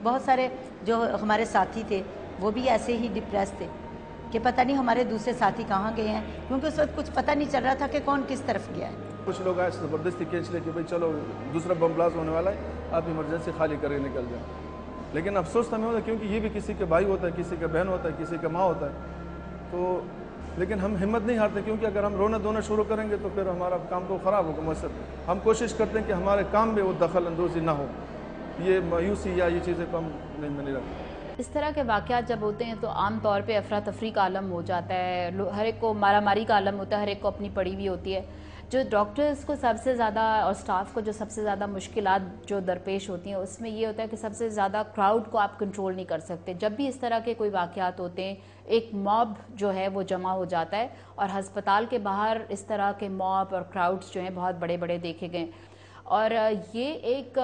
बहुत सारे जो हमारे साथी थे वो भी ऐसे ही डिप्रेस थे कि पता नहीं हमारे दूसरे साथी कहाँ गए हैं, क्योंकि उस वक्त कुछ पता नहीं चल रहा था कि कौन किस तरफ गया है। कुछ लोग आए ज़बरदस्ती खींच ले कि भाई चलो दूसरा बम ब्लास्ट होने वाला है, आप इमरजेंसी खाली करके निकल जाए। लेकिन अफसोस हमें होता है क्योंकि ये भी किसी के भाई होता है, किसी का बहन होता है, किसी का माँ होता है। तो लेकिन हम हिम्मत नहीं हारते, क्योंकि अगर हम रोना धोना शुरू करेंगे तो फिर हमारा काम तो ख़राब होगा मुझसे। हम कोशिश करते हैं कि हमारे काम में वो दखल अंदोज़ी ना हो, ये मायूसी या ये चीज़ें कम नहीं रखते। इस तरह के वाक़यात जब होते हैं तो आम तौर पे अफरा तफरी का आलम हो जाता है, हर एक को मारा मारी का आलम होता है, हर एक को अपनी पड़ी हुई होती है। जो डॉक्टर्स को सबसे ज़्यादा और स्टाफ को जो सबसे ज़्यादा मुश्किलात जो दरपेश होती हैं उसमें ये होता है कि सबसे ज़्यादा क्राउड को आप कंट्रोल नहीं कर सकते। जब भी इस तरह के कोई वाक़यात होते हैं एक मॉब जो है वो जमा हो जाता है, और हस्पताल के बाहर इस तरह के मॉब और क्राउड्स जो हैं बहुत बड़े बड़े देखे गए, और ये एक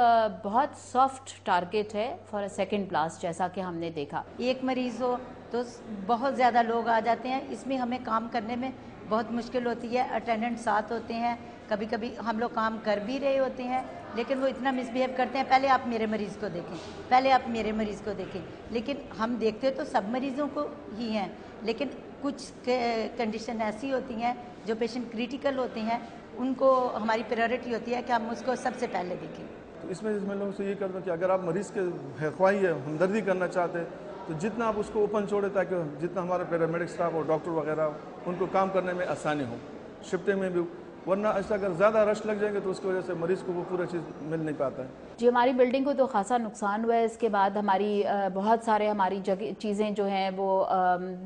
बहुत सॉफ्ट टारगेट है फॉर अ सेकंड ब्लास्ट, जैसा कि हमने देखा। एक मरीज़ हो तो बहुत ज़्यादा लोग आ जाते हैं, इसमें हमें काम करने में बहुत मुश्किल होती है। अटेंडेंट साथ होते हैं, कभी कभी हम लोग काम कर भी रहे होते हैं लेकिन वो इतना मिसबिहेव करते हैं, पहले आप मेरे मरीज़ को देखें, पहले आप मेरे मरीज़ को देखें। लेकिन हम देखते तो सब मरीज़ों को ही हैं, लेकिन कुछ कंडीशन ऐसी होती हैं जो पेशेंट क्रिटिकल होते हैं, उनको हमारी प्रायोरिटी होती है कि हम उसको सबसे पहले देखें। तो इसमें लोगों से ये करता हूँ कि अगर आप मरीज़ के ख्वाही है, हमदर्दी करना चाहते हैं, तो जितना आप उसको ओपन छोड़े ताकि जितना हमारा पैरामेडिक स्टाफ और डॉक्टर वगैरह उनको काम करने में आसानी हो, शिफ्टिंग में भी। वरना ऐसा अगर ज़्यादा रश लग जाएंगे तो उसकी वजह से मरीज़ को वो पूरा चीज़ मिल नहीं पाता है। जी, हमारी बिल्डिंग को तो खासा नुकसान हुआ है। इसके बाद हमारी बहुत सारे हमारी जगह चीज़ें जो हैं वो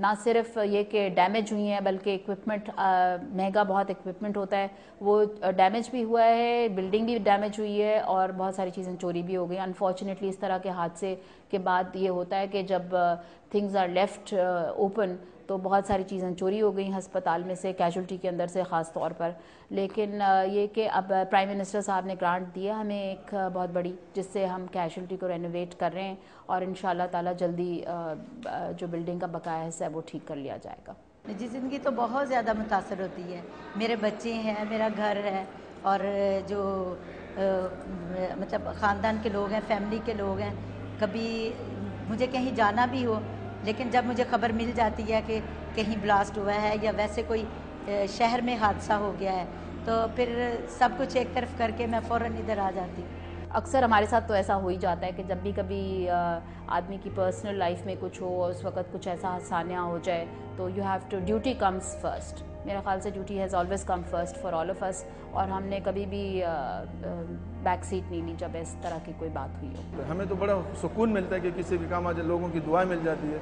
ना सिर्फ ये कि डैमेज हुई हैं, बल्कि इक्विपमेंट महंगा बहुत इक्विपमेंट होता है वो डैमेज भी हुआ है, बिल्डिंग भी डैमेज हुई है, और बहुत सारी चीज़ें चोरी भी हो गई। अनफॉर्चुनेटली इस तरह के हादसे के बाद ये होता है कि जब थिंग्स आर लेफ्ट ओपन तो बहुत सारी चीज़ें चोरी हो गई हस्पताल में से, कैजुअल्टी के अंदर से ख़ास तौर पर। लेकिन ये कि अब प्राइम मिनिस्टर साहब ने ग्रांट दिया हमें एक बहुत बड़ी, जिससे हम कैजुअल्टी को रेनोवेट कर रहे हैं, और इंशाल्लाह ताला जल्दी जो बिल्डिंग का बकाया हिस्सा है वो ठीक कर लिया जाएगा। मेरी ज़िंदगी तो बहुत ज़्यादा मुतासर होती है, मेरे बच्चे हैं, मेरा घर है, और जो मतलब ख़ानदान के लोग हैं, फैमिली के लोग हैं। कभी मुझे कहीं जाना भी हो, लेकिन जब मुझे खबर मिल जाती है कि कहीं ब्लास्ट हुआ है या वैसे कोई शहर में हादसा हो गया है, तो फिर सब कुछ एक तरफ करके मैं फ़ौरन इधर आ जाती हूँ। अक्सर हमारे साथ तो ऐसा हो ही जाता है कि जब भी कभी आदमी की पर्सनल लाइफ में कुछ हो और उस वक़्त कुछ ऐसा हादसा हो जाए तो you have to, duty comes first. मेरा ख्याल से duty has always come first for all of us, और हमने कभी भी बैक सीट नहीं ली जब इस तरह की कोई बात हुई हो। हमें तो बड़ा सुकून मिलता है कि किसी भी काम आ जाए, लोगों की दुआएं मिल जाती है।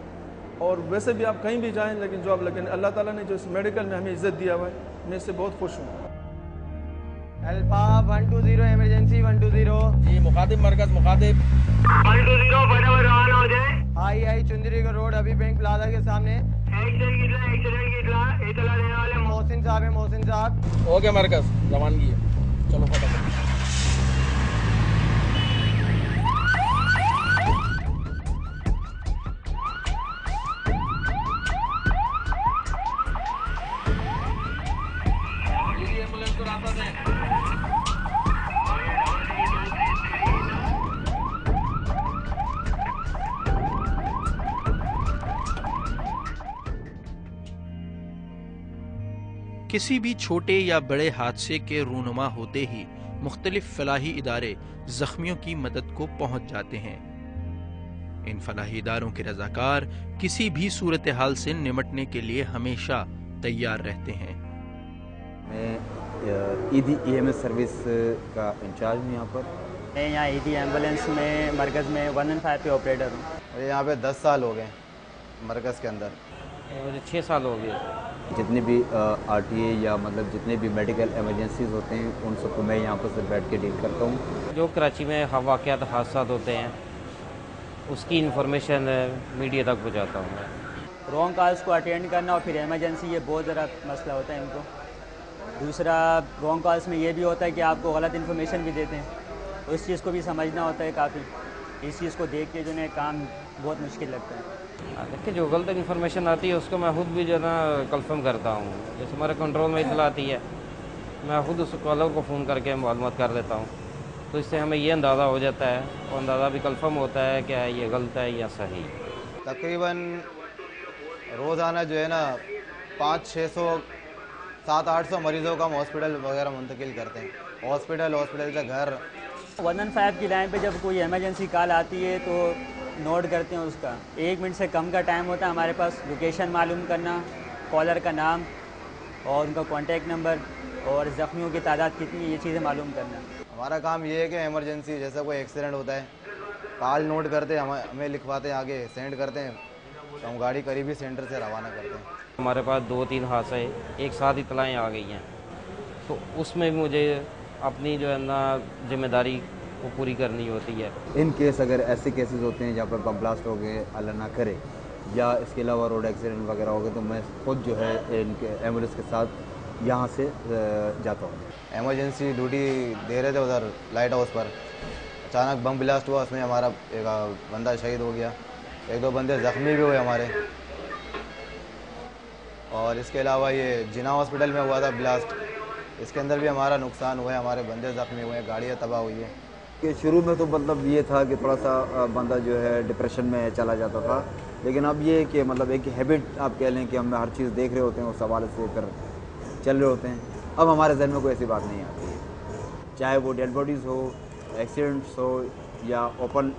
और वैसे भी आप कहीं भी जाएं, लेकिन अल्लाह ताला ने जो इस मेडिकल में हमें इज़्ज़त दिया हुआ है, मैं इससे बहुत खुश हूँ। अल्फा 120 इमरजेंसी 120 जी, मुखातिब मरकज मुखातिब 120 फटाफट रवाना हो जाए। आई चुंदरी का रोड अभी बैंक प्लाजा के सामने। एक्सीडेंट की इतला देने वाले मोहसिन साहब है, मोहसिन साहब। ओके मरकज रवानगी है, चलो फटाफट। एम्बुलेंस को रास्ता दें। किसी भी छोटे या बड़े हादसे के रूनुमा होते ही मुख्तलिफ फलाही इदारे जख्मियों की मदद को पहुंच जाते हैं। इन फलाही इदारों के रजाकार किसी भी सूरत हाल से निमटने के लिए हमेशा तैयार रहते हैं। मैं ईदी EMS सर्विस का इंचार्ज हूँ यहाँ पर। मैं यहाँ ईदी एम्बुलेंस में मरकज़ में 115 पे ऑपरेटर हूँ। मुझे यहाँ पे 10 साल हो गए मरकज़ के अंदर। मुझे 6 साल हो गए। जितने भी RTA या मतलब जितने भी मेडिकल इमरजेंसीज होते हैं उन सबको मैं यहाँ पर सिर्फ बैठ के डील करता हूँ। जो कराची में वाक़यात हादसा होते हैं उसकी इंफॉर्मेशन मीडिया तक पहुँचाता हूँ मैं। रॉन्ग कॉल्स को अटेंड करना और फिर इमरजेंसी, ये बहुत ज़रा मसला होता है इनको। दूसरा रॉन्ग कॉल्स में ये भी होता है कि आपको गलत इन्फॉर्मेशन भी देते हैं, तो इस चीज़ को भी समझना होता है काफ़ी। इस चीज़ को देख के जो है काम बहुत मुश्किल लगता है। देखिए, जो गलत इन्फॉर्मेशन आती है उसको मैं खुद भी जो है ना कंफर्म करता हूँ। जैसे हमारे कंट्रोल में इतला आती है, मैं खुद उस कॉलर को फ़ोन करके मालूमात कर लेता हूँ तो इससे हमें ये अंदाज़ा हो जाता है और अंदाज़ा भी कन्फर्म होता है कि ये गलत है या सही। तकरीबन रोज़ाना जो है ना 500-600 700-800 मरीज़ों का हम हॉस्पिटल वगैरह मुंतकिल करते हैं। हॉस्पिटल से घर। 115 की लाइन पे जब कोई इमरजेंसी कॉल आती है तो नोट करते हैं उसका। 1 मिनट से कम का टाइम होता है हमारे पास। लोकेशन मालूम करना, कॉलर का नाम और उनका कॉन्टैक्ट नंबर और ज़ख्मियों की तादाद कितनी है, ये चीज़ें मालूम करना। हमारा काम ये है कि इमरजेंसी जैसा कोई एक्सीडेंट होता है, कॉल नोट करते हैं, हमें लिखवाते हैं, आगे सेंड करते हैं, तो हम गाड़ी करीबी सेंटर से रवाना करते हैं। हमारे पास 2-3 हादसे एक साथ इतलाएँ आ गई हैं, तो उसमें भी मुझे अपनी जो है ना जिम्मेदारी वो पूरी करनी होती है। इन केस अगर ऐसे केसेस होते हैं जहाँ पर बम ब्लास्ट हो गए, अल्लाह ना करे, या इसके अलावा रोड एक्सीडेंट वगैरह हो गए, तो मैं खुद जो है इनके एम्बुलेंस के साथ यहाँ से जाता हूँ। इमरजेंसी ड्यूटी दे रहे थे उधर लाइट हाउस पर, अचानक बम ब्लास्ट हुआ, उसमें हमारा एक बंदा शहीद हो गया, 1-2 बंदे ज़ख्मी भी हुए हमारे। और इसके अलावा ये जिना हॉस्पिटल में हुआ था ब्लास्ट, इसके अंदर भी हमारा नुकसान हुआ है, हमारे बंदे ज़ख्मी हुए हैं, गाड़ियाँ तबाह हुई है। कि शुरू में तो मतलब ये था कि थोड़ा सा बंदा जो है डिप्रेशन में चला जाता था, लेकिन अब ये कि मतलब एक हैबिट आप कह लें कि हम हर चीज़ देख रहे होते हैं, उस हवाले से फिर चल रहे होते हैं। अब हमारे जहन में कोई ऐसी बात नहीं आती है, चाहे वो डेड बॉडीज़ हो, एक्सीडेंट्स हो, या ओपन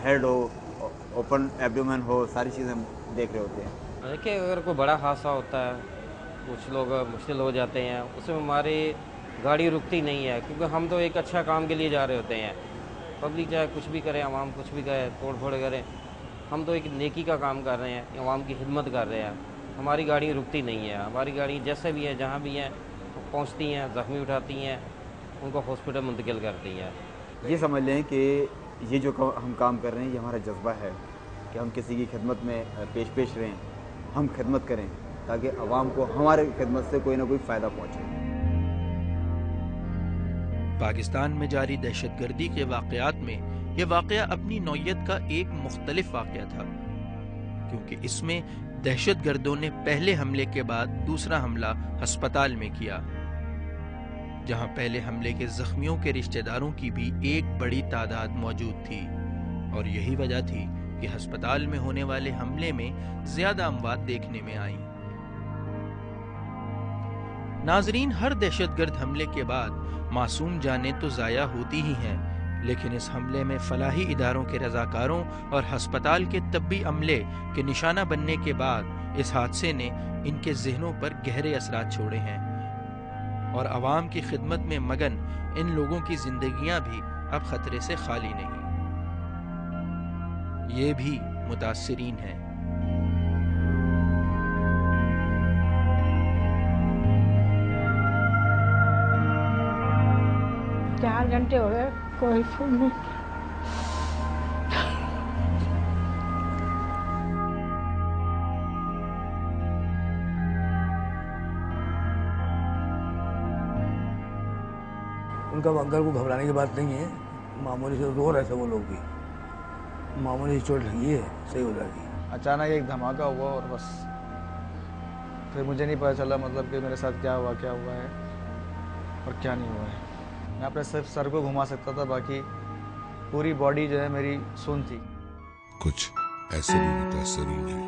हेड हो, ओपन एब्डोमेन हो, सारी चीज़ें हम देख रहे होते हैं। देखिए, अगर कोई बड़ा हादसा होता है, कुछ लोग मुश्किल हो जाते हैं, उसमें हमारी गाड़ी रुकती नहीं है, क्योंकि हम तो एक अच्छा काम के लिए जा रहे होते हैं। पब्लिक चाहे कुछ भी करे, आवाम कुछ भी करे, तोड़ फोड़ करे, हम तो एक नेकी का काम कर रहे हैं, आवाम की खिदमत कर रहे हैं। हमारी गाड़ी रुकती नहीं है, हमारी गाड़ी जैसे भी है, जहाँ भी हैं पहुँचती हैं, ज़ख्मी उठाती हैं, उनको हॉस्पिटल मुंतकिल करती हैं। ये समझ लें कि ये जो हम काम कर रहे हैं, ये हमारा जज्बा है कि हम किसी की खिदमत में पेश रहें, हम खिदमत करें ताकि आवाम को हमारे खिदमत से कोई ना कोई फ़ायदा पहुँचे। पाकिस्तान में जारी दहशतगर्दी के वाक़यात में यह वाक़या अपनी नौयत का एक मुख्तलिफ वाक़या था, क्योंकि इसमें दहशतगर्दों ने पहले हमले के बाद दूसरा हमला अस्पताल में किया, जहां पहले हमले के जख्मियों के रिश्तेदारों की भी एक बड़ी तादाद मौजूद थी, और यही वजह थी कि अस्पताल में होने वाले हमले में ज्यादा अमवात देखने में आई। नाजरीन, हर दहशतगर्द हमले के बाद मासूम जानें तो ज़ाया होती ही हैं, लेकिन इस हमले में फलाही इदारों के रज़ाकारों और हस्पताल के तब्बी अमले के निशाना बनने के बाद इस हादसे ने इनके जहनों पर गहरे असरात छोड़े हैं, और आवाम की खिदमत में मगन इन लोगों की जिंदगियां भी अब खतरे से खाली नहीं। ये भी मुतासिरीन हैं। 4 घंटे हो गए, कोई फोन नहीं। उनका अंकल को घबराने की बात नहीं है, मामूली से रो रहे थे वो लोग भी, मामूली चोट लगी है, सही हो जाएगी। अचानक एक धमाका हुआ और बस फिर मुझे नहीं पता चला मतलब कि मेरे साथ क्या हुआ है और क्या नहीं हुआ है। मैं अपने सिर्फ सर को घुमा सकता था, बाकी पूरी बॉडी जो है मेरी सुन्न थी। कुछ ऐसे भी मुतासिरीन है